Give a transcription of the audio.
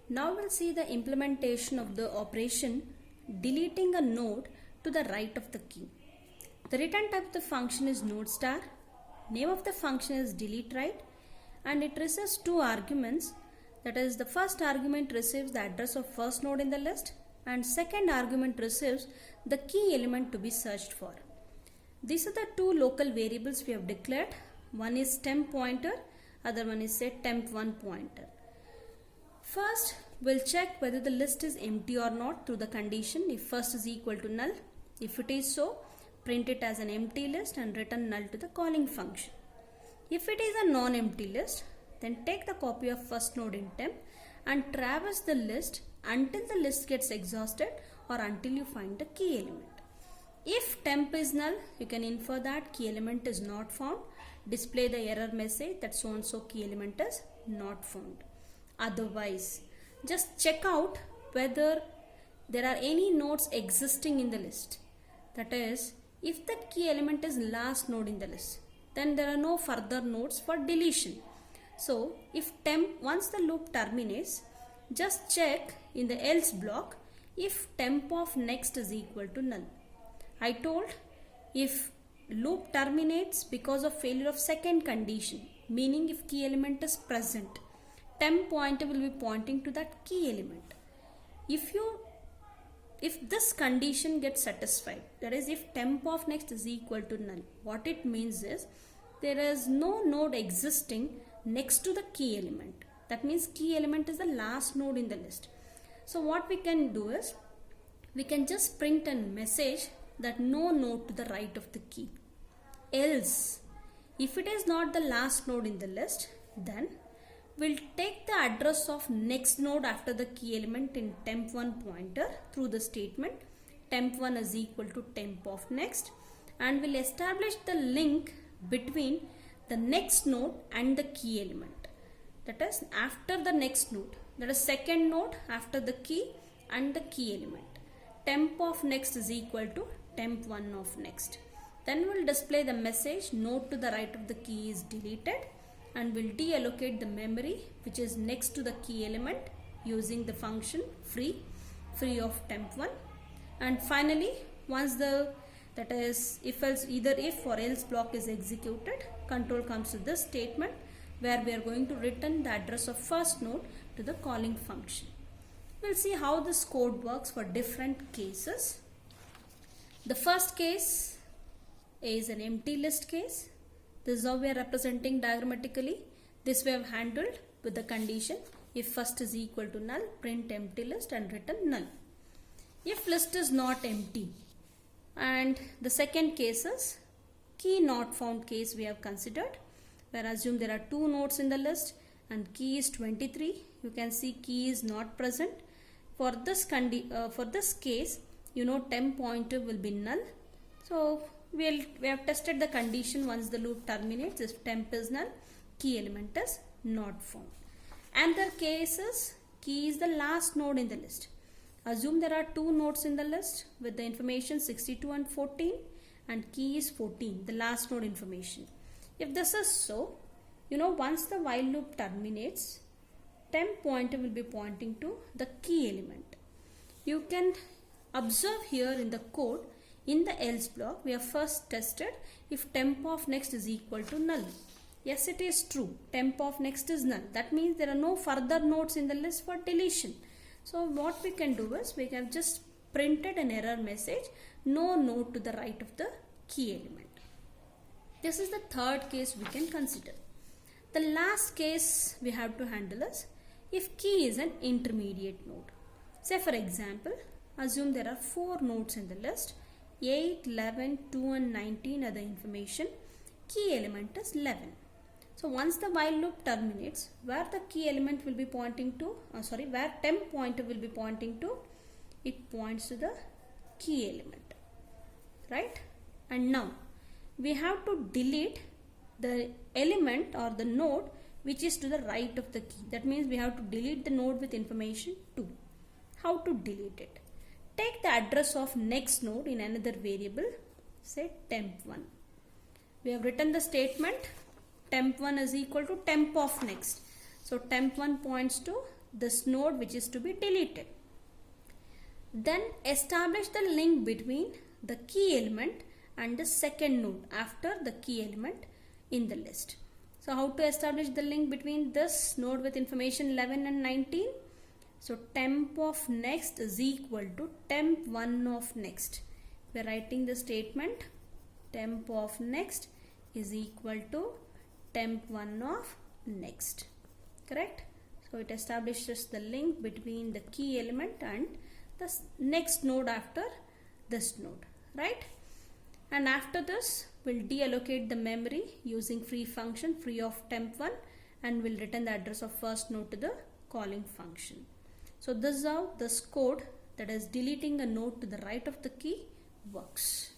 Now we'll see the implementation of the operation deleting a node to the right of the key. The return type of the function is node star. Name of the function is delete right, and it receives two arguments. That is, the first argument receives the address of first node in the list, and second argument receives the key element to be searched for. These are the two local variables we have declared. One is temp pointer, other one is say temp1 pointer. First, we'll check whether the list is empty or not through the condition if first is equal to null. If it is so, print it as an empty list and return null to the calling function. If it is a non-empty list, then take the copy of first node in temp and traverse the list until the list gets exhausted or until you find the key element. If temp is null, you can infer that key element is not found. Display the error message that so and so key element is not found. Otherwise, just check out whether there are any nodes existing in the list. That is, if that key element is last node in the list, then there are no further nodes for deletion. So, if once the loop terminates, just check in the else block if temp of next is equal to null. I told if loop terminates because of failure of second condition, meaning if key element is present, temp pointer will be pointing to that key element. If this condition gets satisfied, that is if temp of next is equal to null, what it means is there is no node existing next to the key element. That means key element is the last node in the list. So what we can do is we can just print a message that no node to the right of the key. Else, if it is not the last node in the list, then we'll take the address of next node after the key element in temp1 pointer through the statement temp1 is equal to temp of next, and we'll establish the link between the next node and the key element. That is after the next node, that is second node after the key and the key element. Temp of next is equal to temp1 of next. Then we'll display the message node to the right of the key is deleted, and we'll deallocate the memory which is next to the key element using the function free of temp1. And finally, once that is if else, either if or else block is executed, control comes to this statement where we are going to return the address of first node to the calling function. We'll see how this code works for different cases. The first case is an empty list case. This is how we are representing diagrammatically. This we have handled with the condition if first is equal to null, print empty list and return null. If list is not empty, and the second case is key not found case we have considered, where assume there are two nodes in the list and key is 23. You can see key is not present. For this case, temp pointer will be null. So we have tested the condition once the loop terminates. If temp is null, key element is not found. Another case is key is the last node in the list. Assume there are two nodes in the list with the information 62 and 14, and key is 14, the last node information. If this is so, once the while loop terminates, temp pointer will be pointing to the key element. You can observe here in the code, in the else block, we have first tested if temp of next is equal to null. Yes, it is true. Temp of next is null. That means there are no further nodes in the list for deletion. So what we can do is we have just printed an error message, no node to the right of the key element. This is the third case we can consider. The last case we have to handle is if key is an intermediate node. Say for example, assume there are four nodes in the list, 8, 11, 2 and 19 are the information. Key element is 11. So once the while loop terminates, where the key element will be pointing to, where temp pointer will be pointing to, it points to the key element, right? And now we have to delete the element or the node which is to the right of the key. That means we have to delete the node with information 2. How to delete it? Take the address of next node in another variable, say temp1. We have written the statement temp1 is equal to temp of next. So temp1 points to this node which is to be deleted. Then establish the link between the key element and the second node after the key element in the list. So how to establish the link between this node with information 11 and 19? So temp of next is equal to temp1 of next. We are writing the statement temp of next is equal to temp1 of next. Correct? So it establishes the link between the key element and the next node after this node, right? And after this, we'll deallocate the memory using free function free of temp1 and we'll return the address of first node to the calling function. So this is how this code, that is deleting a node to the right of the key, works.